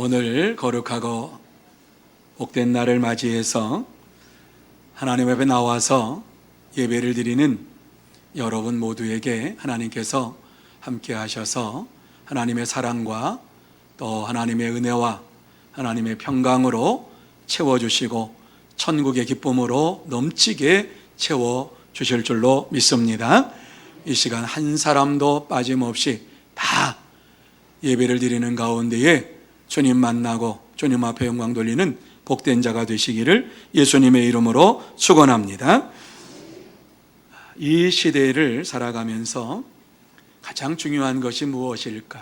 오늘 거룩하고 복된 날을 맞이해서 하나님 앞에 나와서 예배를 드리는 여러분 모두에게 하나님께서 함께 하셔서 하나님의 사랑과 또 하나님의 은혜와 하나님의 평강으로 채워주시고 천국의 기쁨으로 넘치게 채워주실 줄로 믿습니다. 이 시간 한 사람도 빠짐없이 다 예배를 드리는 가운데에 주님 만나고 주님 앞에 영광 돌리는 복된 자가 되시기를 예수님의 이름으로 축원합니다. 이 시대를 살아가면서 가장 중요한 것이 무엇일까?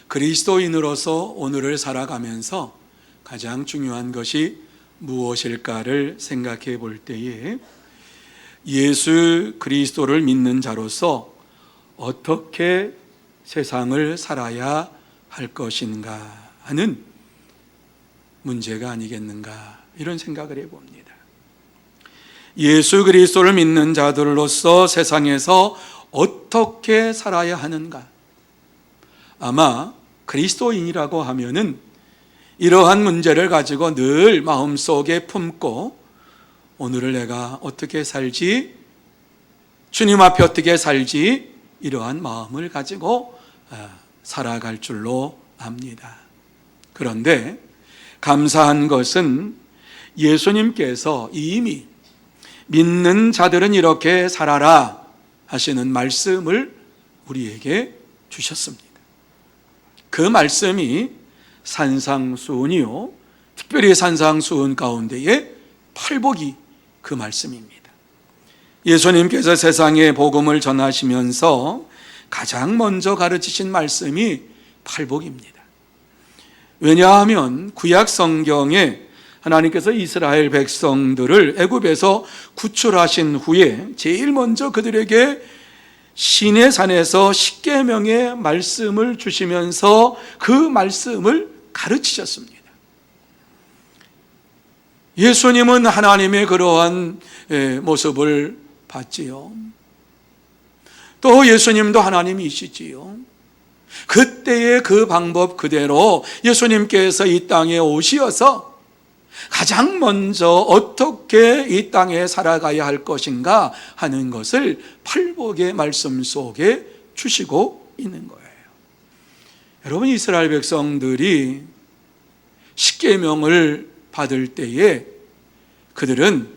그리스도인으로서 오늘을 살아가면서 가장 중요한 것이 무엇일까를 생각해 볼 때에 예수 그리스도를 믿는 자로서 어떻게 세상을 살아야 할 것인가 하는 문제가 아니겠는가, 이런 생각을 해봅니다. 예수 그리스도를 믿는 자들로서 세상에서 어떻게 살아야 하는가? 아마 그리스도인이라고 하면은 이러한 문제를 가지고 늘 마음속에 품고 오늘을 내가 어떻게 살지, 주님 앞에 어떻게 살지, 이러한 마음을 가지고 살아갈 줄로 압니다. 그런데 감사한 것은 예수님께서 이미 믿는 자들은 이렇게 살아라 하시는 말씀을 우리에게 주셨습니다. 그 말씀이 산상수훈이요, 특별히 산상수훈 가운데에 팔복이 그 말씀입니다. 예수님께서 세상에 복음을 전하시면서 가장 먼저 가르치신 말씀이 팔복입니다. 왜냐하면 구약 성경에 하나님께서 이스라엘 백성들을 애굽에서 구출하신 후에 제일 먼저 그들에게 시내산에서 십계명의 말씀을 주시면서 그 말씀을 가르치셨습니다. 예수님은 하나님의 그러한 모습을 봤지요. 또 예수님도 하나님이시지요. 그때의 그 방법 그대로 예수님께서 이 땅에 오시어서 가장 먼저 어떻게 이 땅에 살아가야 할 것인가 하는 것을 팔복의 말씀 속에 주시고 있는 거예요. 여러분, 이스라엘 백성들이 십계명을 받을 때에 그들은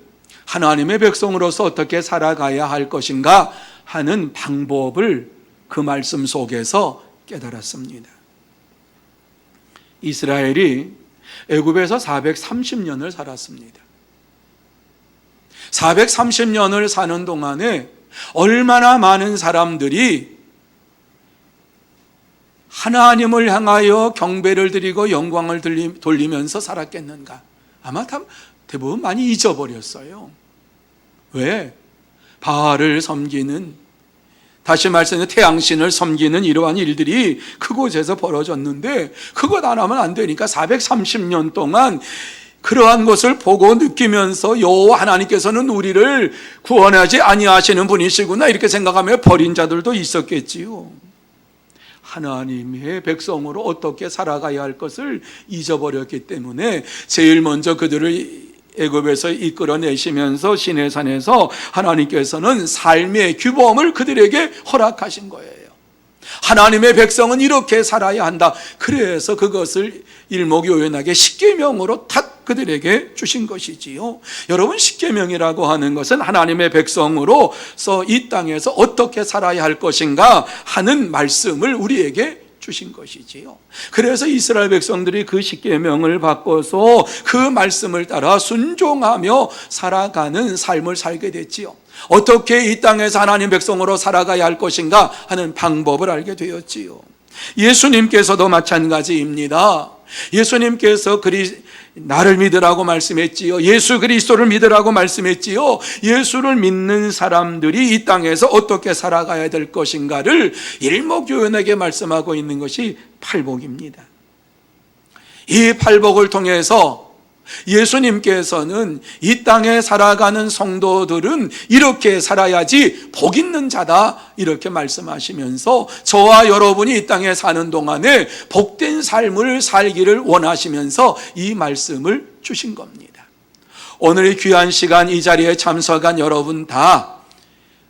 하나님의 백성으로서 어떻게 살아가야 할 것인가 하는 방법을 그 말씀 속에서 깨달았습니다. 이스라엘이 애굽에서 430년을 살았습니다. 430년을 사는 동안에 얼마나 많은 사람들이 하나님을 향하여 경배를 드리고 영광을 돌리면서 살았겠는가? 아마 대부분 많이 잊어버렸어요. 왜? 바알을 섬기는, 다시 말씀해 태양신을 섬기는 이러한 일들이 그곳에서 벌어졌는데 그것 안 하면 안 되니까 430년 동안 그러한 것을 보고 느끼면서 여호와 하나님께서는 우리를 구원하지 아니하시는 분이시구나 이렇게 생각하며 버린 자들도 있었겠지요. 하나님의 백성으로 어떻게 살아가야 할 것을 잊어버렸기 때문에 제일 먼저 그들을 애굽에서 이끌어내시면서 시내산에서 하나님께서는 삶의 규범을 그들에게 허락하신 거예요. 하나님의 백성은 이렇게 살아야 한다. 그래서 그것을 일목요연하게 십계명으로 탁 그들에게 주신 것이지요. 여러분, 십계명이라고 하는 것은 하나님의 백성으로서 이 땅에서 어떻게 살아야 할 것인가 하는 말씀을 우리에게 주신 것이지요. 그래서 이스라엘 백성들이 그 십계명을 바꿔서 그 말씀을 따라 순종하며 살아가는 삶을 살게 됐지요. 어떻게 이 땅에서 하나님 백성으로 살아가야 할 것인가 하는 방법을 알게 되었지요. 예수님께서도 마찬가지입니다. 예수님께서 나를 믿으라고 말씀했지요. 예수 그리스도를 믿으라고 말씀했지요. 예수를 믿는 사람들이 이 땅에서 어떻게 살아가야 될 것인가를 일목요연하게 말씀하고 있는 것이 팔복입니다. 이 팔복을 통해서 예수님께서는 이 땅에 살아가는 성도들은 이렇게 살아야지 복 있는 자다 이렇게 말씀하시면서 저와 여러분이 이 땅에 사는 동안에 복된 삶을 살기를 원하시면서 이 말씀을 주신 겁니다. 오늘 이 귀한 시간 이 자리에 참석한 여러분 다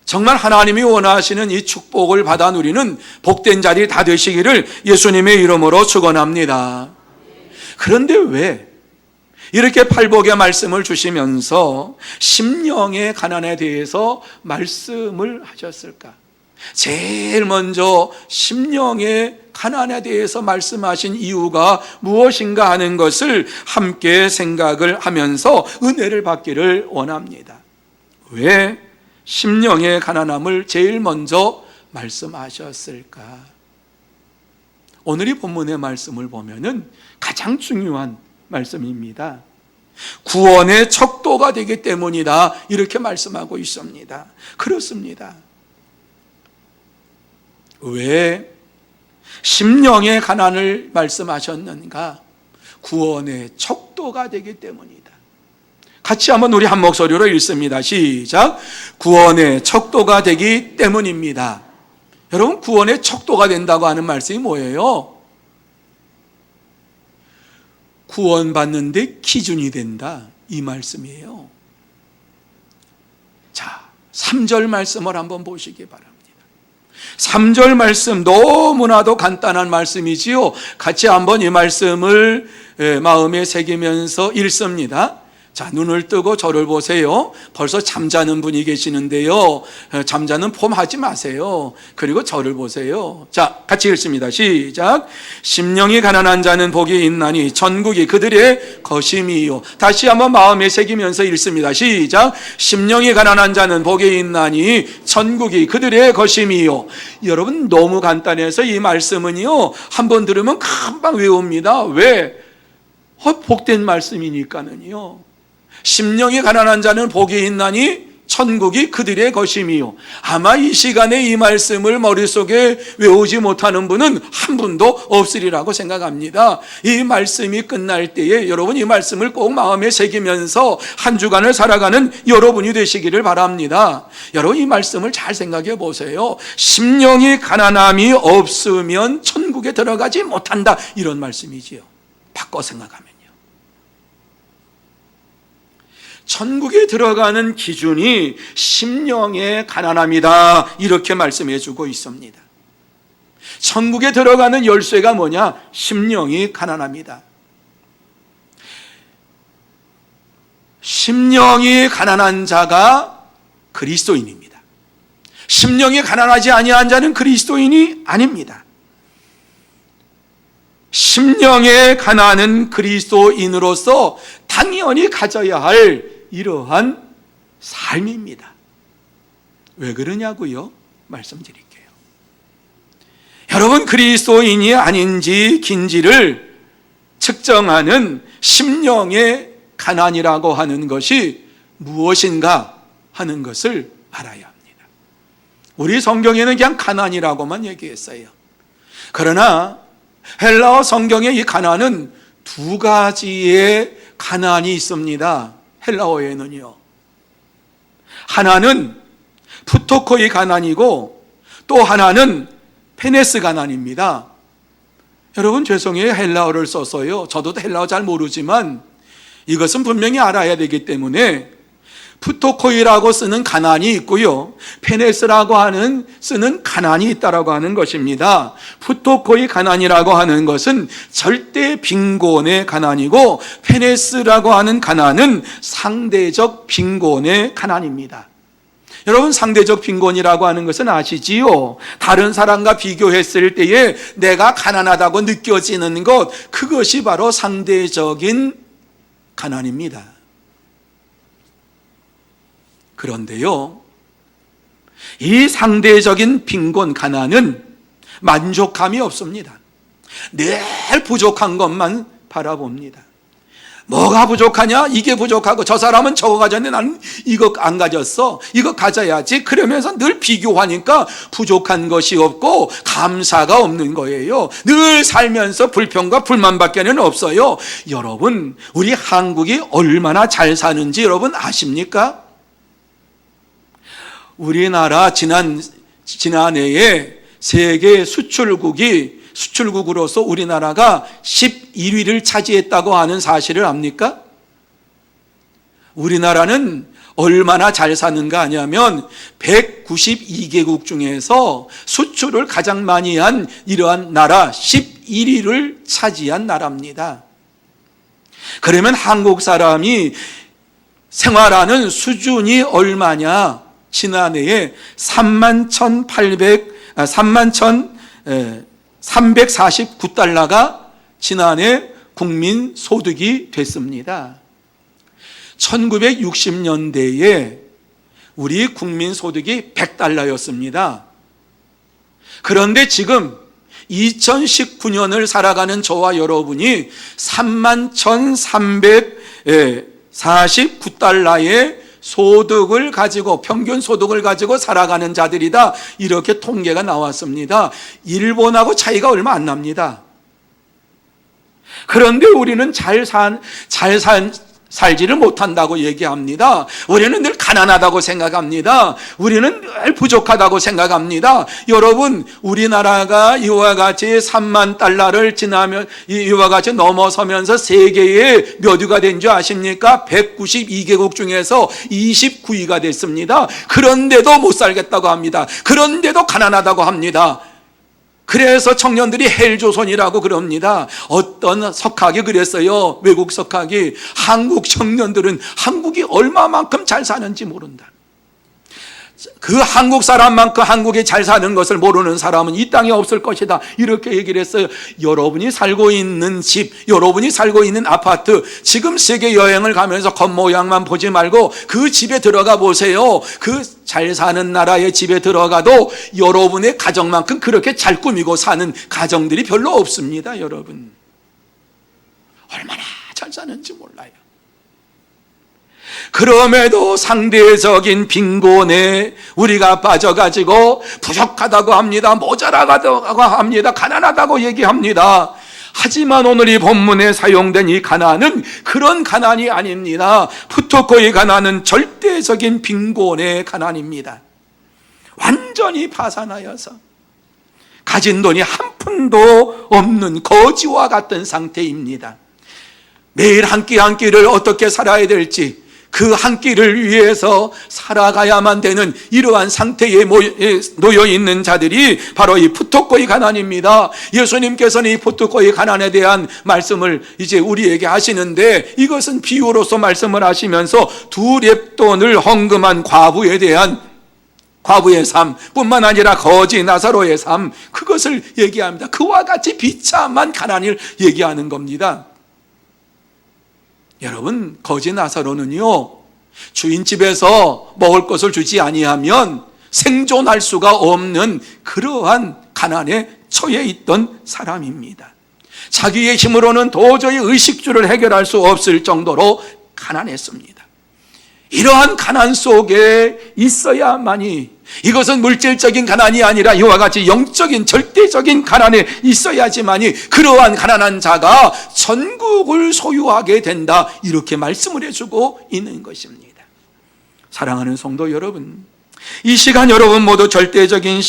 정말 하나님이 원하시는 이 축복을 받아 누리는 복된 자리 다 되시기를 예수님의 이름으로 축원합니다. 그런데 왜 이렇게 팔복의 말씀을 주시면서 심령의 가난에 대해서 말씀을 하셨을까? 제일 먼저 심령의 가난에 대해서 말씀하신 이유가 무엇인가 하는 것을 함께 생각을 하면서 은혜를 받기를 원합니다. 왜 심령의 가난함을 제일 먼저 말씀하셨을까? 오늘 이 본문의 말씀을 보면은 가장 중요한 말씀입니다. 구원의 척도가 되기 때문이다 이렇게 말씀하고 있습니다. 그렇습니다. 왜 심령의 가난을 말씀하셨는가? 구원의 척도가 되기 때문이다. 같이 한번 우리 한 목소리로 읽습니다. 시작. 구원의 척도가 되기 때문입니다. 여러분, 구원의 척도가 된다고 하는 말씀이 뭐예요? 구원받는데 기준이 된다 이 말씀이에요. 자, 3절 말씀을 한번 보시기 바랍니다. 3절 말씀 너무나도 간단한 말씀이지요. 같이 한번 이 말씀을 마음에 새기면서 읽습니다. 자, 눈을 뜨고 저를 보세요. 벌써 잠자는 분이 계시는데요. 잠자는 폼 하지 마세요. 그리고 저를 보세요. 자, 같이 읽습니다. 시작. 심령이 가난한 자는 복이 있나니 천국이 그들의 것임이요. 다시 한번 마음에 새기면서 읽습니다. 시작. 심령이 가난한 자는 복이 있나니 천국이 그들의 것임이요. 여러분, 너무 간단해서 이 말씀은요, 한번 들으면 금방 외웁니다. 왜? 복된 말씀이니까는요. 심령이 가난한 자는 복이 있나니 천국이 그들의 것임이요. 아마 이 시간에 이 말씀을 머릿속에 외우지 못하는 분은 한 분도 없으리라고 생각합니다. 이 말씀이 끝날 때에 여러분 이 말씀을 꼭 마음에 새기면서 한 주간을 살아가는 여러분이 되시기를 바랍니다. 여러분 이 말씀을 잘 생각해 보세요. 심령이 가난함이 없으면 천국에 들어가지 못한다 이런 말씀이지요. 바꿔 생각하면 천국에 들어가는 기준이 심령의 가난함이다 이렇게 말씀해 주고 있습니다. 천국에 들어가는 열쇠가 뭐냐? 심령이 가난합니다. 심령이 가난한 자가 그리스도인입니다. 심령이 가난하지 아니한 자는 그리스도인이 아닙니다. 심령의 가난은 그리스도인으로서 당연히 가져야 할 이러한 삶입니다. 왜 그러냐고요? 말씀드릴게요. 여러분, 그리스도인이 아닌지 긴지를 측정하는 심령의 가난이라고 하는 것이 무엇인가 하는 것을 알아야 합니다. 우리 성경에는 그냥 가난이라고만 얘기했어요. 그러나 헬라어 성경에 이 가난은 두 가지의 가난이 있습니다. 헬라어에는요. 하나는 푸토코의 가난이고 또 하나는 페네스 가난입니다. 여러분 죄송해요. 헬라어를 써서요. 저도 헬라어 잘 모르지만 이것은 분명히 알아야 되기 때문에 푸토코이라고 쓰는 가난이 있고요. 페네스라고 하는 쓰는 가난이 있다라고 하는 것입니다. 푸토코이 가난이라고 하는 것은 절대 빈곤의 가난이고 페네스라고 하는 가난은 상대적 빈곤의 가난입니다. 여러분 상대적 빈곤이라고 하는 것은 아시지요? 다른 사람과 비교했을 때에 내가 가난하다고 느껴지는 것, 그것이 바로 상대적인 가난입니다. 그런데요, 이 상대적인 빈곤, 가난은 만족감이 없습니다. 늘 부족한 것만 바라봅니다. 뭐가 부족하냐? 이게 부족하고 저 사람은 저거 가졌는데 나는 이거 안 가졌어. 이거 가져야지. 그러면서 늘 비교하니까 부족한 것이 없고 감사가 없는 거예요. 늘 살면서 불평과 불만밖에는 없어요. 여러분, 우리 한국이 얼마나 잘 사는지 여러분 아십니까? 우리나라 지난해에 세계 수출국으로서 우리나라가 11위를 차지했다고 하는 사실을 압니까? 우리나라는 얼마나 잘 사는가 하냐면 192개국 중에서 수출을 가장 많이 한 이러한 나라 11위를 차지한 나라입니다. 그러면 한국 사람이 생활하는 수준이 얼마냐? 지난해에 349달러가 지난해 국민 소득이 됐습니다. 1960년대에 우리 국민 소득이 100달러였습니다. 그런데 지금 2019년을 살아가는 저와 여러분이 31,349달러의 소득을 가지고, 평균 소득을 가지고 살아가는 자들이다, 이렇게 통계가 나왔습니다. 일본하고 차이가 얼마 안 납니다. 그런데 우리는 살지를 못한다고 얘기합니다. 우리는 늘 가난하다고 생각합니다. 우리는 늘 부족하다고 생각합니다. 여러분, 우리나라가 이와 같이 3만 달러를 지나면, 이와 같이 넘어서면서 세계에 몇 위가 된 줄 아십니까? 192개국 중에서 29위가 됐습니다. 그런데도 못 살겠다고 합니다. 그런데도 가난하다고 합니다. 그래서 청년들이 헬조선이라고 그럽니다. 어떤 석학이 그랬어요. 외국 석학이, 한국 청년들은 한국이 얼마만큼 잘 사는지 모른다. 그 한국 사람만큼 한국이 잘 사는 것을 모르는 사람은 이 땅에 없을 것이다, 이렇게 얘기를 했어요. 여러분이 살고 있는 집, 여러분이 살고 있는 아파트, 지금 세계 여행을 가면서 겉모양만 보지 말고 그 집에 들어가 보세요. 그 잘 사는 나라의 집에 들어가도 여러분의 가정만큼 그렇게 잘 꾸미고 사는 가정들이 별로 없습니다. 여러분, 얼마나 잘 사는지 몰라요. 그럼에도 상대적인 빈곤에 우리가 빠져가지고 부족하다고 합니다. 모자라다고 합니다. 가난하다고 얘기합니다. 하지만 오늘 이 본문에 사용된 이 가난은 그런 가난이 아닙니다. 푸토코의 가난은 절대적인 빈곤의 가난입니다. 완전히 파산하여서 가진 돈이 한 푼도 없는 거지와 같은 상태입니다. 매일 한 끼 한 끼를 어떻게 살아야 될지, 그 한 끼를 위해서 살아가야만 되는 이러한 상태에 놓여 있는 자들이 바로 이 푸토코의 가난입니다. 예수님께서는 이 푸토코의 가난에 대한 말씀을 이제 우리에게 하시는데, 이것은 비유로서 말씀을 하시면서 두 렙돈을 헌금한 과부에 대한, 과부의 삶 뿐만 아니라 거지 나사로의 삶, 그것을 얘기합니다. 그와 같이 비참한 가난을 얘기하는 겁니다. 여러분, 거지 나사로는요, 주인집에서 먹을 것을 주지 아니하면 생존할 수가 없는 그러한 가난에 처해 있던 사람입니다. 자기의 힘으로는 도저히 의식주를 해결할 수 없을 정도로 가난했습니다. 이러한 가난 속에 있어야만이, 이것은 물질적인 가난이 아니라 이와 같이 영적인 절대적인 가난에 있어야지만이 그러한 가난한 자가 천국을 소유하게 된다, 이렇게 말씀을 해주고 있는 것입니다. 사랑하는 성도 여러분, 이 시간 여러분 모두 절대적으로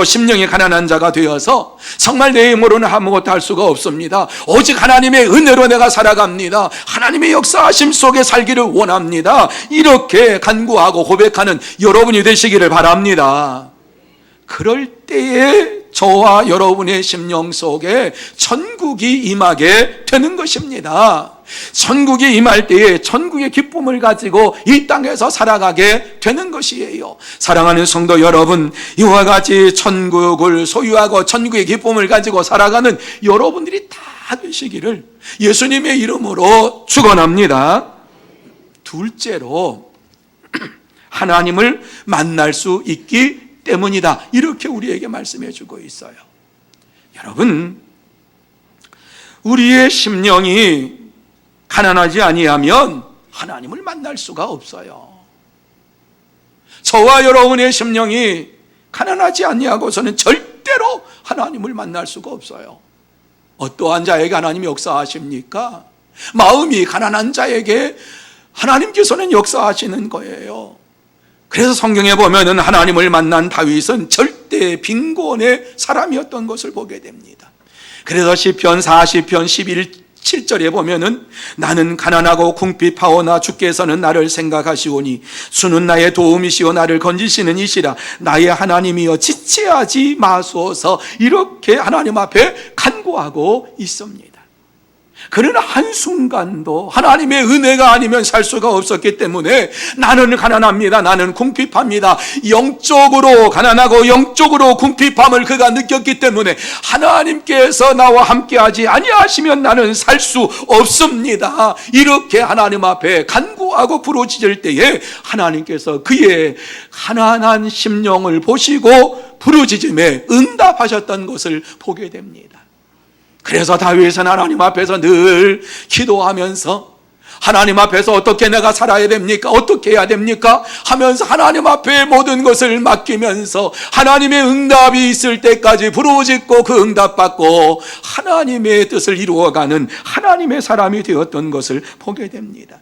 심령이 가난한 자가 되어서 정말 내 힘으로는 아무것도 할 수가 없습니다. 오직 하나님의 은혜로 내가 살아갑니다. 하나님의 역사하심 속에 살기를 원합니다. 이렇게 간구하고 고백하는 여러분이 되시기를 바랍니다. 그럴 때에 저와 여러분의 심령 속에 천국이 임하게 되는 것입니다. 천국이 임할 때에 천국의 기쁨을 가지고 이 땅에서 살아가게 되는 것이에요. 사랑하는 성도 여러분, 이와 같이 천국을 소유하고 천국의 기쁨을 가지고 살아가는 여러분들이 다 되시기를 예수님의 이름으로 축원합니다. 둘째로, 하나님을 만날 수 있기 때문이다, 이렇게 우리에게 말씀해 주고 있어요. 여러분, 우리의 심령이 가난하지 아니하면 하나님을 만날 수가 없어요. 저와 여러분의 심령이 가난하지 아니하고서는 절대로 하나님을 만날 수가 없어요. 어떠한 자에게 하나님이 역사하십니까? 마음이 가난한 자에게 하나님께서는 역사하시는 거예요. 그래서 성경에 보면은 하나님을 만난 다윗은 절대 빈곤의 사람이었던 것을 보게 됩니다. 그래서 시편 40편 7절에 보면은 나는 가난하고 궁핍하오나 주께서는 나를 생각하시오니 주는 나의 도움이시오 나를 건지시는 이시라 나의 하나님이여 지체하지 마소서. 이렇게 하나님 앞에 간구하고 있습니다. 그는 한순간도 하나님의 은혜가 아니면 살 수가 없었기 때문에 나는 가난합니다, 나는 궁핍합니다, 영적으로 가난하고 영적으로 궁핍함을 그가 느꼈기 때문에 하나님께서 나와 함께하지 아니하시면 나는 살 수 없습니다. 이렇게 하나님 앞에 간구하고 부르짖을 때에 하나님께서 그의 가난한 심령을 보시고 부르짖음에 응답하셨던 것을 보게 됩니다. 그래서 다윗은 하나님 앞에서 늘 기도하면서 하나님 앞에서 어떻게 내가 살아야 됩니까? 어떻게 해야 됩니까? 하면서 하나님 앞에 모든 것을 맡기면서 하나님의 응답이 있을 때까지 부르짖고 그 응답받고 하나님의 뜻을 이루어가는 하나님의 사람이 되었던 것을 보게 됩니다.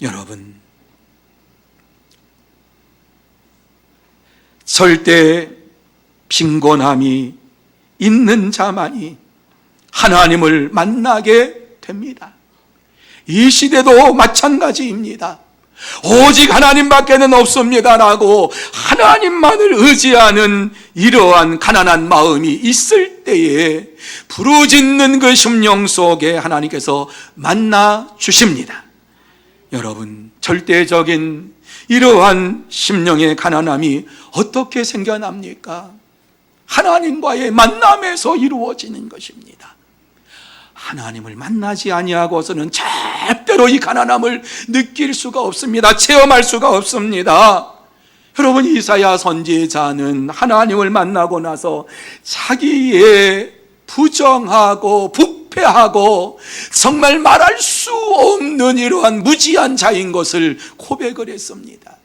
여러분, 절대 빈곤함이 있는 자만이 하나님을 만나게 됩니다. 이 시대도 마찬가지입니다. 오직 하나님밖에는 없습니다라고 하나님만을 의지하는 이러한 가난한 마음이 있을 때에 부르짖는 그 심령 속에 하나님께서 만나 주십니다. 여러분, 절대적인 이러한 심령의 가난함이 어떻게 생겨납니까? 하나님과의 만남에서 이루어지는 것입니다. 하나님을 만나지 아니하고서는 절대로 이 가난함을 느낄 수가 없습니다. 체험할 수가 없습니다. 여러분, 이사야 선지자는 하나님을 만나고 나서 자기의 부정하고 부패하고 정말 말할 수 없는 이러한 무지한 자인 것을 고백을 했습니다.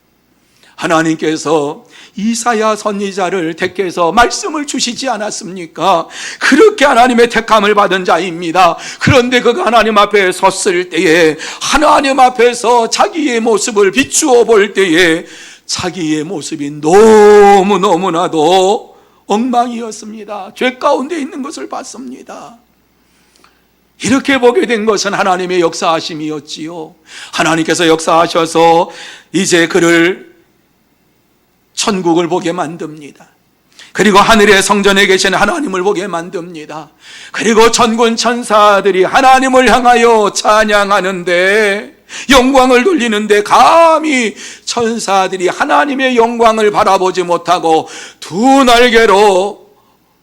하나님께서 이사야 선지자를 택해서 말씀을 주시지 않았습니까? 그렇게 하나님의 택함을 받은 자입니다. 그런데 그가 하나님 앞에 섰을 때에 하나님 앞에서 자기의 모습을 비추어 볼 때에 자기의 모습이 너무나도 엉망이었습니다. 죄 가운데 있는 것을 봤습니다. 이렇게 보게 된 것은 하나님의 역사하심이었지요. 하나님께서 역사하셔서 이제 그를 천국을 보게 만듭니다. 그리고 하늘의 성전에 계신 하나님을 보게 만듭니다. 그리고 천군 천사들이 하나님을 향하여 찬양하는데, 영광을 돌리는데 감히 천사들이 하나님의 영광을 바라보지 못하고 두 날개로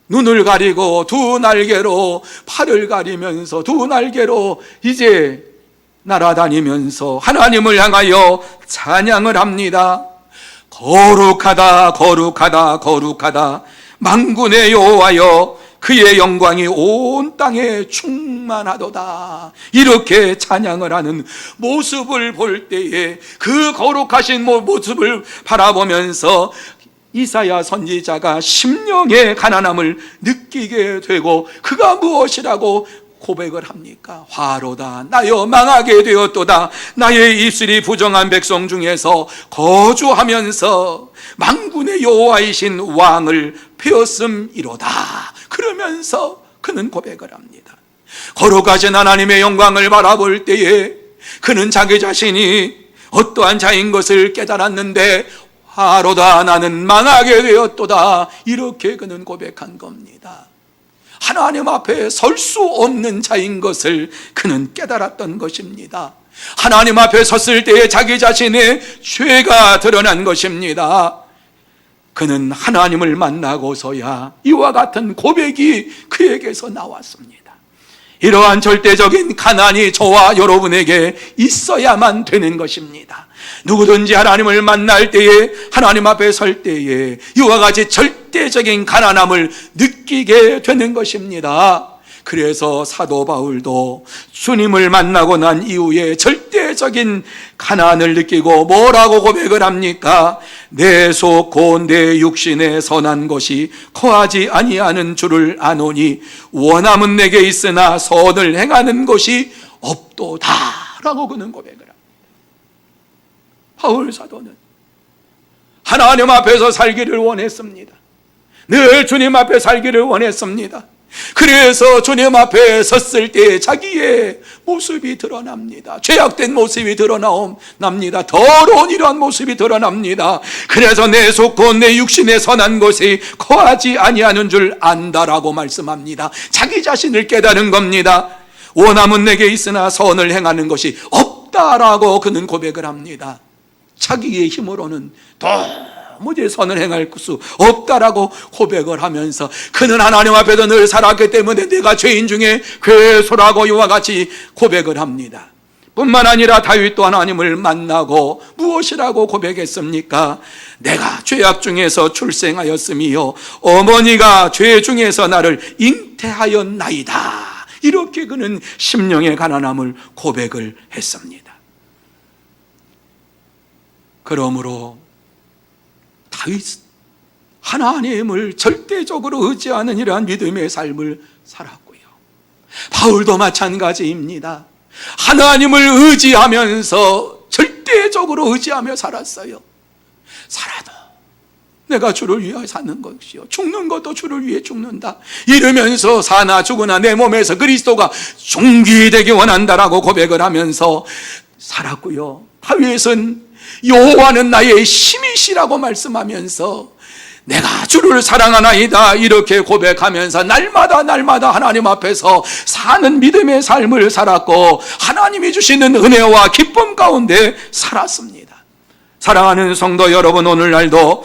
눈을 가리고 두 날개로 팔을 가리면서 두 날개로 이제 날아다니면서 하나님을 향하여 찬양을 합니다. 거룩하다 거룩하다 거룩하다 만군의 여호와여 그의 영광이 온 땅에 충만하도다. 이렇게 찬양을 하는 모습을 볼 때에 그 거룩하신 모습을 바라보면서 이사야 선지자가 심령의 가난함을 느끼게 되고 그가 무엇이라고 고백을 합니까? 화로다 나여 망하게 되었도다. 나의 입술이 부정한 백성 중에서 거주하면서 만군의 여호와이신 왕을 배웠음이로다. 그러면서 그는 고백을 합니다. 거룩하신 하나님의 영광을 바라볼 때에 그는 자기 자신이 어떠한 자인 것을 깨달았는데 화로다 나는 망하게 되었도다. 이렇게 그는 고백한 겁니다. 하나님 앞에 설 수 없는 자인 것을 그는 깨달았던 것입니다. 하나님 앞에 섰을 때에 자기 자신의 죄가 드러난 것입니다. 그는 하나님을 만나고서야 이와 같은 고백이 그에게서 나왔습니다. 이러한 절대적인 가난이 저와 여러분에게 있어야만 되는 것입니다. 누구든지 하나님을 만날 때에, 하나님 앞에 설 때에 이와 같이 절대적인 가난함을 느끼게 되는 것입니다. 그래서 사도 바울도 주님을 만나고 난 이후에 절대적인 가난을 느끼고 뭐라고 고백을 합니까? 내 속 곧 내 육신에 선한 것이 거하지 아니하는 줄을 아노니 원함은 내게 있으나 선을 행하는 것이 없도다 라고 그는 고백을 합니다. 바울 사도는 하나님 앞에서 살기를 원했습니다. 늘 주님 앞에 살기를 원했습니다. 그래서 주님 앞에 섰을 때 자기의 모습이 드러납니다. 죄악된 모습이 드러납니다. 더러운 이러한 모습이 드러납니다. 그래서 내 속 곧 내 육신에 선한 것이 거하지 아니하는 줄 안다라고 말씀합니다. 자기 자신을 깨달은 겁니다. 원함은 내게 있으나 선을 행하는 것이 없다라고 그는 고백을 합니다. 자기의 힘으로는 도무지 선을 행할 수 없다라고 고백을 하면서 그는 하나님 앞에서 늘 살았기 때문에 내가 죄인 중에 괴수라고 이와 같이 고백을 합니다. 뿐만 아니라 다윗도 하나님을 만나고 무엇이라고 고백했습니까? 내가 죄악 중에서 출생하였으며 어머니가 죄 중에서 나를 잉태하였나이다. 이렇게 그는 심령의 가난함을 고백을 했습니다. 그러므로 다윗은 하나님을 절대적으로 의지하는 이러한 믿음의 삶을 살았고요. 바울도 마찬가지입니다. 하나님을 의지하면서 절대적으로 의지하며 살았어요. 살아도 내가 주를 위하여 사는 것이요 죽는 것도 주를 위해 죽는다 이러면서 사나 죽으나 내 몸에서 그리스도가 존귀되기 원한다라고 고백을 하면서 살았고요. 다윗은 여호와는 나의 힘이시라고 말씀하면서 내가 주를 사랑하나이다 이렇게 고백하면서 날마다 하나님 앞에서 사는 믿음의 삶을 살았고 하나님이 주시는 은혜와 기쁨 가운데 살았습니다. 사랑하는 성도 여러분, 오늘날도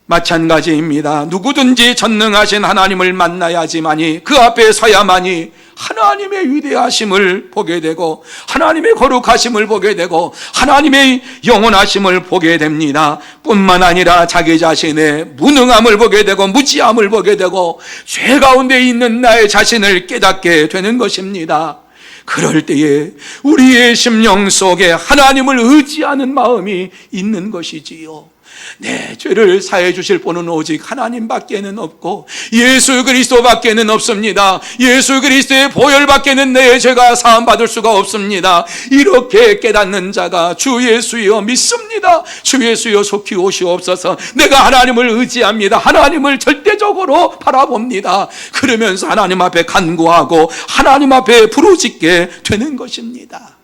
마찬가지입니다. 누구든지 전능하신 하나님을 만나야지만이 그 앞에 서야만이 하나님의 위대하심을 보게 되고 하나님의 거룩하심을 보게 되고 하나님의 영원하심을 보게 됩니다. 뿐만 아니라 자기 자신의 무능함을 보게 되고 무지함을 보게 되고 죄 가운데 있는 나의 자신을 깨닫게 되는 것입니다. 그럴 때에 우리의 심령 속에 하나님을 의지하는 마음이 있는 것이지요. 내 죄를 사해 주실 분은 오직 하나님밖에는 없고 예수 그리스도밖에는 없습니다. 예수 그리스도의 보혈밖에는 내 죄가 사함받을 수가 없습니다. 이렇게 깨닫는 자가 주 예수여 믿습니다. 주 예수여 속히 오시옵소서. 내가 하나님을 의지합니다. 하나님을 절대적으로 바라봅니다. 그러면서 하나님 앞에 간구하고 하나님 앞에 부르짖게 되는 것입니다.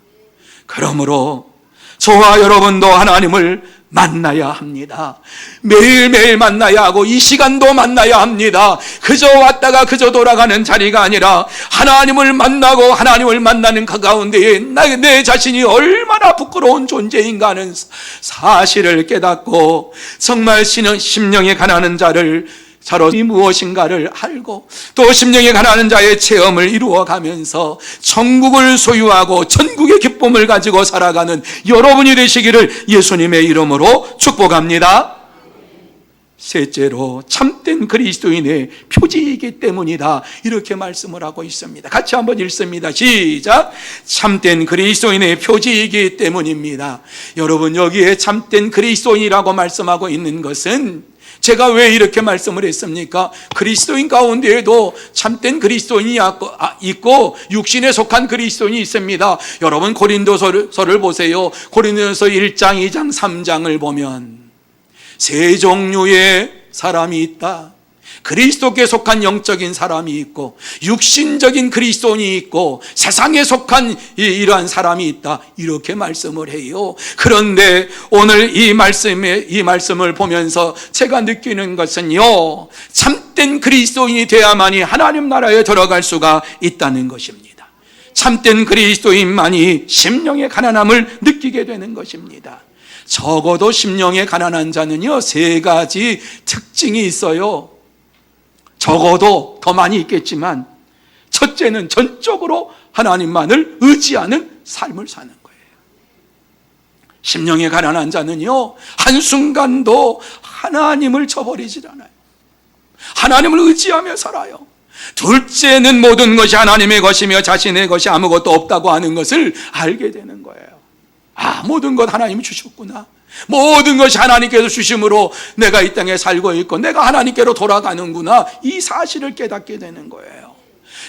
그러므로 저와 여러분도 하나님을 만나야 합니다. 매일매일 만나야 하고 이 시간도 만나야 합니다. 그저 왔다가 그저 돌아가는 자리가 아니라 하나님을 만나고 하나님을 만나는 그 가운데에 내 자신이 얼마나 부끄러운 존재인가 하는 사실을 깨닫고 정말 심령에 가난한 자를 자로이 무엇인가를 알고 또 심령에 가난한 자의 체험을 이루어가면서 천국을 소유하고 천국의 기쁨을 가지고 살아가는 여러분이 되시기를 예수님의 이름으로 축복합니다. 셋째로 참된 그리스도인의 표지이기 때문이다 이렇게 말씀을 하고 있습니다. 같이 한번 읽습니다. 시작. 참된 그리스도인의 표지이기 때문입니다. 여러분, 여기에 참된 그리스도인이라고 말씀하고 있는 것은 제가 왜 이렇게 말씀을 했습니까? 그리스도인 가운데에도 참된 그리스도인이 있고 육신에 속한 그리스도인이 있습니다. 여러분, 고린도서를 보세요. 고린도서 1장, 2장, 3장을 보면 세 종류의 사람이 있다. 그리스도께 속한 영적인 사람이 있고 육신적인 그리스도인이 있고 세상에 속한 이러한 사람이 있다 이렇게 말씀을 해요. 그런데 오늘 이 말씀을 보면서 제가 느끼는 것은요, 참된 그리스도인이 돼야만이 하나님 나라에 들어갈 수가 있다는 것입니다. 참된 그리스도인만이 심령의 가난함을 느끼게 되는 것입니다. 적어도 심령의 가난한 자는요, 세 가지 특징이 있어요. 적어도 더 많이 있겠지만 첫째는 전적으로 하나님만을 의지하는 삶을 사는 거예요. 심령에 가난한 자는요, 한순간도 하나님을 저버리질 않아요. 하나님을 의지하며 살아요. 둘째는 모든 것이 하나님의 것이며 자신의 것이 아무것도 없다고 하는 것을 알게 되는 거예요. 모든 것 하나님이 주셨구나. 모든 것이 하나님께서 주심으로 내가 이 땅에 살고 있고 내가 하나님께로 돌아가는구나. 이 사실을 깨닫게 되는 거예요.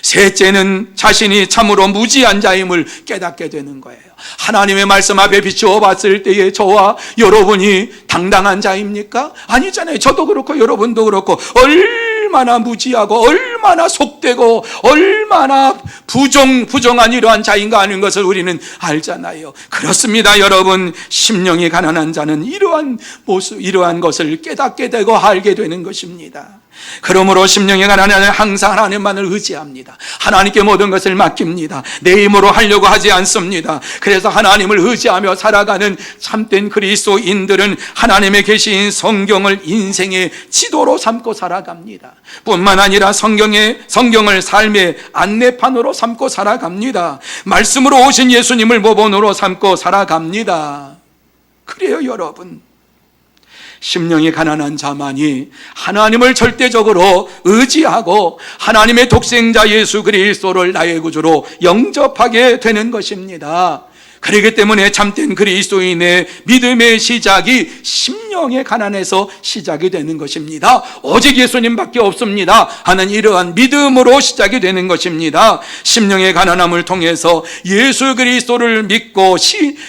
셋째는 자신이 참으로 무지한 자임을 깨닫게 되는 거예요. 하나님의 말씀 앞에 비추어 봤을 때에 저와 여러분이 당당한 자입니까? 아니잖아요. 저도 그렇고 여러분도 그렇고 얼마나 무지하고 얼마나 속되고 얼마나 부정한 이러한 자인가 하는 것을 우리는 알잖아요. 그렇습니다. 여러분, 심령이 가난한 자는 이러한 모습, 이러한 것을 깨닫게 되고 알게 되는 것입니다. 그러므로 심령이 가난한 자는 항상 하나님만을 의지합니다. 하나님께 모든 것을 맡깁니다. 내 힘으로 하려고 하지 않습니다. 그래서 하나님을 의지하며 살아가는 참된 그리스도인들은 하나님의 계신 성경을 인생의 지도로 삼고 살아갑니다. 뿐만 아니라 성경을 삶의 안내판으로 삼고 살아갑니다. 말씀으로 오신 예수님을 모본으로 삼고 살아갑니다. 그래요, 여러분. 심령이 가난한 자만이 하나님을 절대적으로 의지하고 하나님의 독생자 예수 그리스도를 나의 구주로 영접하게 되는 것입니다. 그렇기 때문에 참된 그리스도인의 믿음의 시작이 심령의 가난에서 시작이 되는 것입니다. 오직 예수님밖에 없습니다 하는 이러한 믿음으로 시작이 되는 것입니다. 심령의 가난함을 통해서 예수 그리스도를 믿고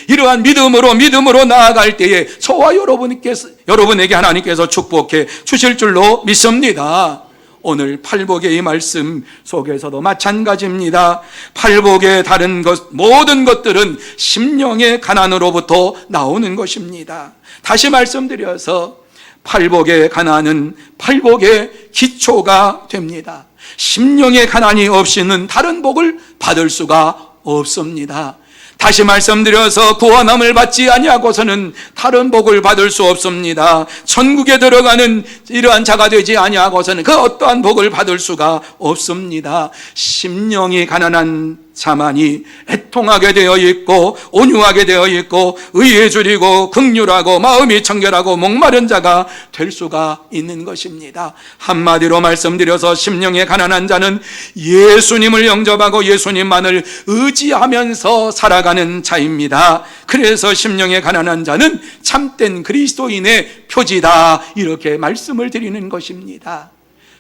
이러한 믿음으로 나아갈 때에 저와 여러분에게 하나님께서 축복해 주실 줄로 믿습니다. 오늘 팔복의 이 말씀 속에서도 마찬가지입니다. 팔복의 다른 모든 것들은 심령의 가난으로부터 나오는 것입니다. 다시 말씀드려서 팔복의 가난은 팔복의 기초가 됩니다. 심령의 가난이 없이는 다른 복을 받을 수가 없습니다. 다시 말씀드려서 구원함을 받지 아니하고서는 다른 복을 받을 수 없습니다. 천국에 들어가는 이러한 자가 되지 아니하고서는 그 어떠한 복을 받을 수가 없습니다. 심령이 가난한 자만이 애통하게 되어 있고 온유하게 되어 있고 의에 줄이고 긍휼하고 마음이 청결하고 목마른 자가 될 수가 있는 것입니다. 한마디로 말씀드려서 심령의 가난한 자는 예수님을 영접하고 예수님만을 의지하면서 살아가는 자입니다. 그래서 심령의 가난한 자는 참된 그리스도인의 표지다, 이렇게 말씀을 드리는 것입니다.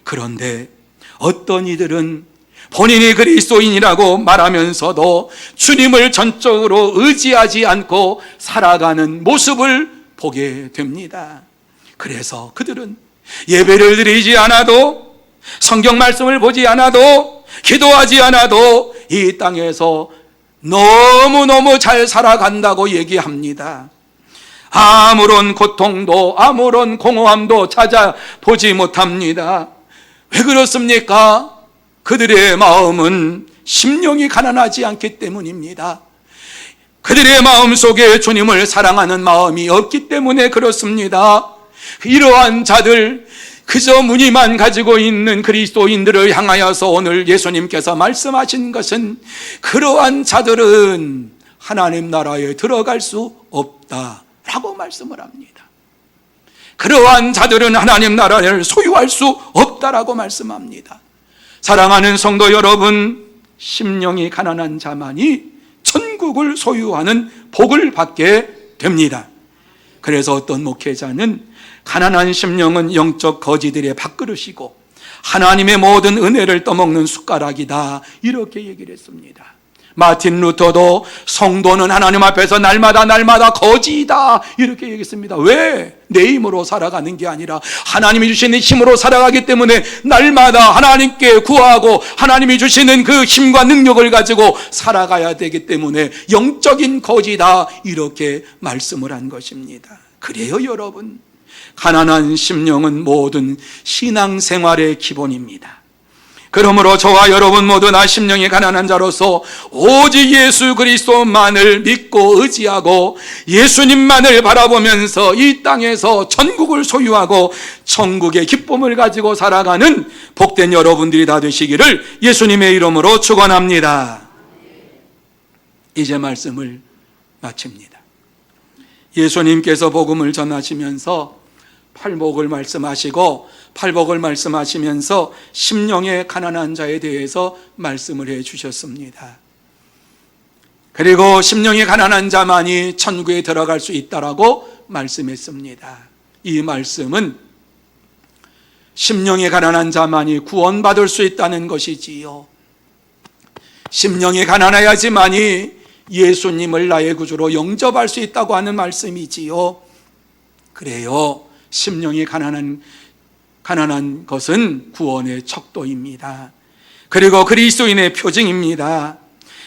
그런데 어떤 이들은 본인이 그리스도인이라고 말하면서도 주님을 전적으로 의지하지 않고 살아가는 모습을 보게 됩니다. 그래서 그들은 예배를 드리지 않아도, 성경 말씀을 보지 않아도, 기도하지 않아도 이 땅에서 너무너무 잘 살아간다고 얘기합니다. 아무런 고통도 아무런 공허함도 찾아보지 못합니다. 왜 그렇습니까? 그들의 마음은 심령이 가난하지 않기 때문입니다. 그들의 마음 속에 주님을 사랑하는 마음이 없기 때문에 그렇습니다. 이러한 자들, 그저 무늬만 가지고 있는 그리스도인들을 향하여서 오늘 예수님께서 말씀하신 것은 그러한 자들은 하나님 나라에 들어갈 수 없다라고 말씀을 합니다. 그러한 자들은 하나님 나라를 소유할 수 없다라고 말씀합니다. 사랑하는 성도 여러분, 심령이 가난한 자만이 천국을 소유하는 복을 받게 됩니다. 그래서 어떤 목회자는 가난한 심령은 영적 거지들의 밥그릇이고 하나님의 모든 은혜를 떠먹는 숟가락이다, 이렇게 얘기를 했습니다. 마틴 루터도 성도는 하나님 앞에서 날마다 거지이다, 이렇게 얘기했습니다. 왜? 내 힘으로 살아가는 게 아니라 하나님이 주시는 힘으로 살아가기 때문에 날마다 하나님께 구하고 하나님이 주시는 그 힘과 능력을 가지고 살아가야 되기 때문에 영적인 거지다, 이렇게 말씀을 한 것입니다. 그래요, 여러분. 가난한 심령은 모든 신앙생활의 기본입니다. 그러므로 저와 여러분 모두 나 심령이 가난한 자로서 오직 예수 그리스도만을 믿고 의지하고 예수님만을 바라보면서 이 땅에서 천국을 소유하고 천국의 기쁨을 가지고 살아가는 복된 여러분들이 다 되시기를 예수님의 이름으로 축원합니다. 이제 말씀을 마칩니다. 예수님께서 복음을 전하시면서 팔복을 말씀하시고 팔복을 말씀하시면서 심령의 가난한 자에 대해서 말씀을 해 주셨습니다. 그리고 심령이 가난한 자만이 천국에 들어갈 수 있다라고 말씀했습니다. 이 말씀은 심령이 가난한 자만이 구원받을 수 있다는 것이지요. 심령이 가난해야지만이 예수님을 나의 구주로 영접할 수 있다고 하는 말씀이지요. 그래요. 심령이 가난한 것은 구원의 척도입니다. 그리고 그리스도인의 표징입니다.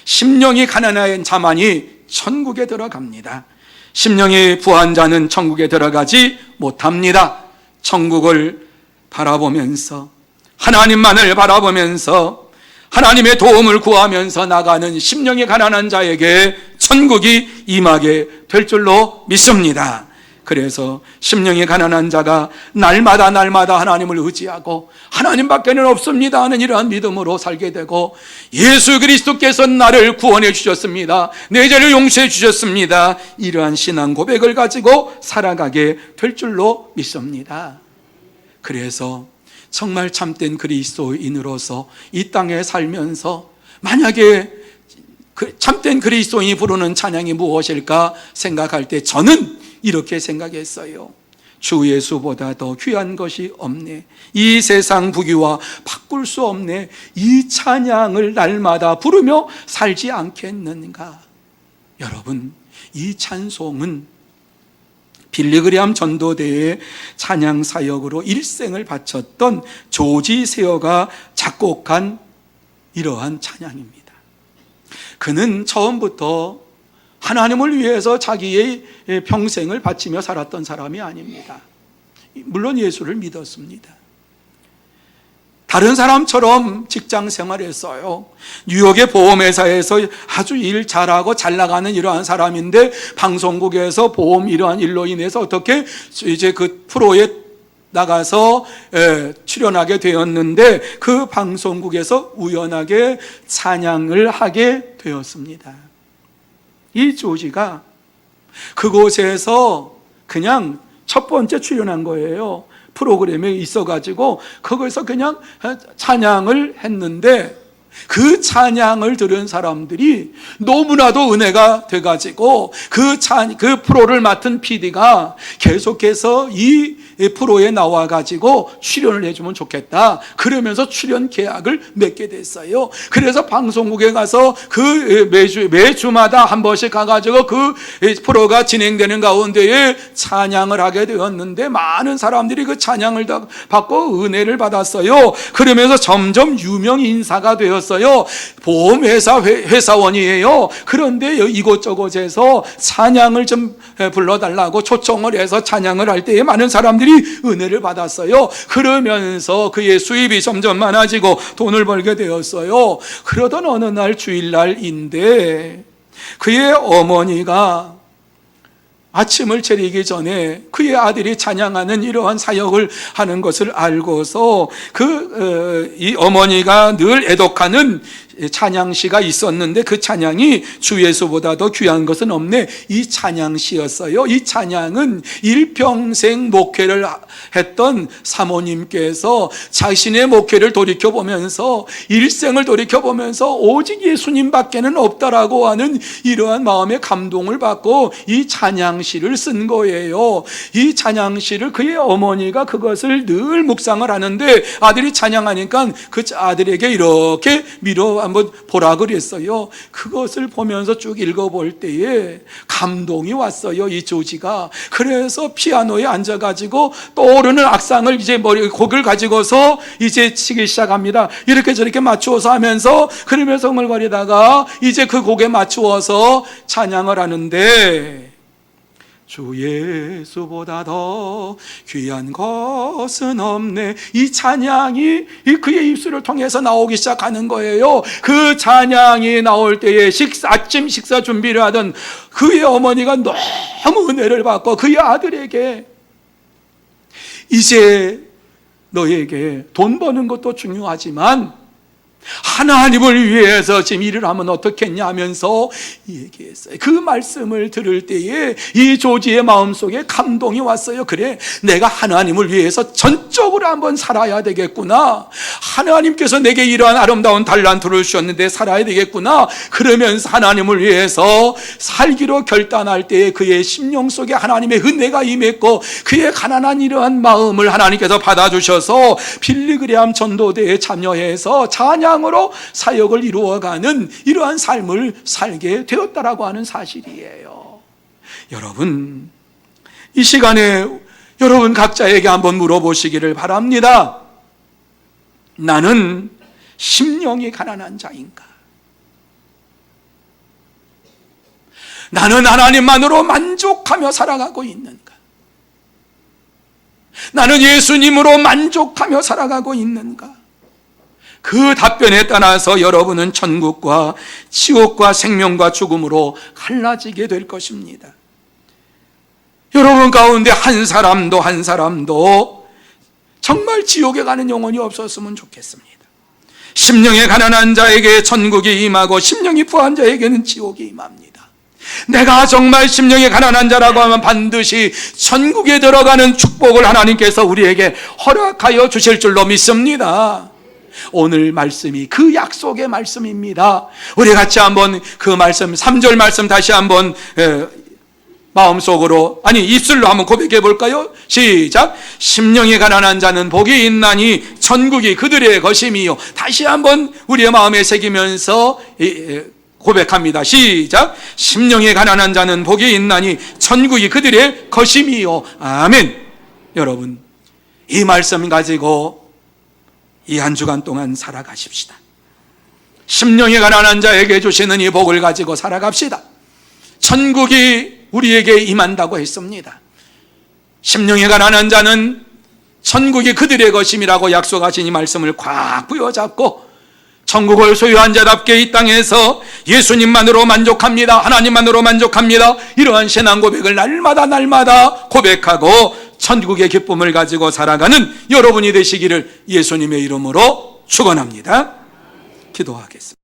심령이 가난한 자만이 천국에 들어갑니다. 심령이 부한 자는 천국에 들어가지 못합니다. 천국을 바라보면서, 하나님만을 바라보면서 하나님의 도움을 구하면서 나가는 심령이 가난한 자에게 천국이 임하게 될 줄로 믿습니다. 그래서 심령이 가난한 자가 날마다 하나님을 의지하고 하나님밖에는 없습니다 하는 이러한 믿음으로 살게 되고, 예수 그리스도께서 나를 구원해 주셨습니다, 내 죄를 용서해 주셨습니다, 이러한 신앙 고백을 가지고 살아가게 될 줄로 믿습니다. 그래서 정말 참된 그리스도인으로서 이 땅에 살면서 만약에 참된 그리스도인이 부르는 찬양이 무엇일까 생각할 때 저는 이렇게 생각했어요. 주 예수보다 더 귀한 것이 없네, 이 세상 부귀와 바꿀 수 없네, 이 찬양을 날마다 부르며 살지 않겠는가. 여러분, 이 찬송은 빌리그리암 전도대의 찬양 사역으로 일생을 바쳤던 조지 세어가 작곡한 이러한 찬양입니다. 그는 처음부터 하나님을 위해서 자기의 평생을 바치며 살았던 사람이 아닙니다. 물론 예수를 믿었습니다. 다른 사람처럼 직장 생활했어요. 뉴욕의 보험회사에서 아주 일 잘하고 잘 나가는 이러한 사람인데, 방송국에서 보험 이러한 일로 인해서 어떻게 이제 그 프로에 나가서 출연하게 되었는데, 그 방송국에서 우연하게 찬양을 하게 되었습니다. 이 조지가 그곳에서 그냥 첫 번째 출연한 거예요. 프로그램에 있어가지고 거기서 그냥 찬양을 했는데, 그 찬양을 들은 사람들이 너무나도 은혜가 돼가지고 그 프로를 맡은 PD가 계속해서 이 프로에 나와가지고 출연을 해주면 좋겠다 그러면서 출연 계약을 맺게 됐어요. 그래서 방송국에 가서 그 매주마다 한 번씩 가가지고 그 프로가 진행되는 가운데에 찬양을 하게 되었는데, 많은 사람들이 그 찬양을 다 받고 은혜를 받았어요. 그러면서 점점 유명 인사가 되었어요. 보험회사 회사원이에요. 그런데 이곳저곳에서 찬양을 좀 불러달라고 초청을 해서 찬양을 할 때에 많은 사람들이 은혜를 받았어요. 그러면서 그의 수입이 점점 많아지고 돈을 벌게 되었어요. 그러던 어느 날 주일날인데, 그의 어머니가 아침을 차리기 전에 그의 아들이 찬양하는 이러한 사역을 하는 것을 알고서 이 어머니가 늘 애독하는 찬양시가 있었는데, 그 찬양이 주 예수보다 더 귀한 것은 없네, 이 찬양시였어요. 이 찬양은 일평생 목회를 했던 사모님께서 자신의 목회를 돌이켜보면서, 일생을 돌이켜보면서 오직 예수님밖에는 없다라고 하는 이러한 마음의 감동을 받고 이 찬양시를 쓴 거예요. 이 찬양시를 그의 어머니가 그것을 늘 묵상을 하는데, 아들이 찬양하니까 그 아들에게 이렇게 한번 보라 그랬어요. 그것을 보면서 쭉 읽어볼 때에 감동이 왔어요, 이 조지가. 그래서 피아노에 앉아가지고 떠오르는 악상을 이제 곡을 가지고서 이제 치기 시작합니다. 이렇게 저렇게 맞추어서 하면서, 그러면서 흥얼거리다가 이제 그 곡에 맞추어서 찬양을 하는데, 주 예수보다 더 귀한 것은 없네, 이 찬양이 그의 입술을 통해서 나오기 시작하는 거예요. 그 찬양이 나올 때에 아침 식사 준비를 하던 그의 어머니가 너무 은혜를 받고 그의 아들에게, 이제 너에게 돈 버는 것도 중요하지만 하나님을 위해서 지금 일을 하면 어떻겠냐 하면서 얘기했어요. 그 말씀을 들을 때에 이 조지의 마음속에 감동이 왔어요. 그래, 내가 하나님을 위해서 전적으로 한번 살아야 되겠구나. 하나님께서 내게 이러한 아름다운 달란트를 주셨는데 살아야 되겠구나. 그러면서 하나님을 위해서 살기로 결단할 때에 그의 심령 속에 하나님의 은혜가 임했고, 그의 가난한 이러한 마음을 하나님께서 받아주셔서 빌리그레암 전도대에 참여해서 찬양으로 사역을 이루어가는 이러한 삶을 살게 되었다라고 하는 사실이에요. 여러분, 이 시간에 여러분 각자에게 한번 물어보시기를 바랍니다. 나는 심령이 가난한 자인가? 나는 하나님만으로 만족하며 살아가고 있는가? 나는 예수님으로 만족하며 살아가고 있는가? 그 답변에 따라서 여러분은 천국과 지옥과 생명과 죽음으로 갈라지게 될 것입니다. 여러분 가운데 한 사람도 정말 지옥에 가는 영혼이 없었으면 좋겠습니다. 심령이 가난한 자에게 천국이 임하고 심령이 부한 자에게는 지옥이 임합니다. 내가 정말 심령이 가난한 자라고 하면 반드시 천국에 들어가는 축복을 하나님께서 우리에게 허락하여 주실 줄로 믿습니다. 오늘 말씀이 그 약속의 말씀입니다. 우리 같이 한번 그 말씀 3절 말씀 다시 한번 마음속으로, 아니 입술로 한번 고백해 볼까요? 시작. 심령이 가난한 자는 복이 있나니 천국이 그들의 것임이요. 다시 한번 우리의 마음에 새기면서 고백합니다. 시작. 심령이 가난한 자는 복이 있나니 천국이 그들의 것임이요. 아멘. 여러분, 이 말씀 가지고 이 한 주간 동안 살아가십시다. 심령이 가난한 자에게 주시는 이 복을 가지고 살아갑시다. 천국이 우리에게 임한다고 했습니다. 심령이 가난한 자는 천국이 그들의 것임이라고 약속하신 이 말씀을 꽉 부여잡고 천국을 소유한 자답게 이 땅에서 예수님만으로 만족합니다, 하나님만으로 만족합니다, 이러한 신앙 고백을 날마다 고백하고 천국의 기쁨을 가지고 살아가는 여러분이 되시기를 예수님의 이름으로 축원합니다. 기도하겠습니다.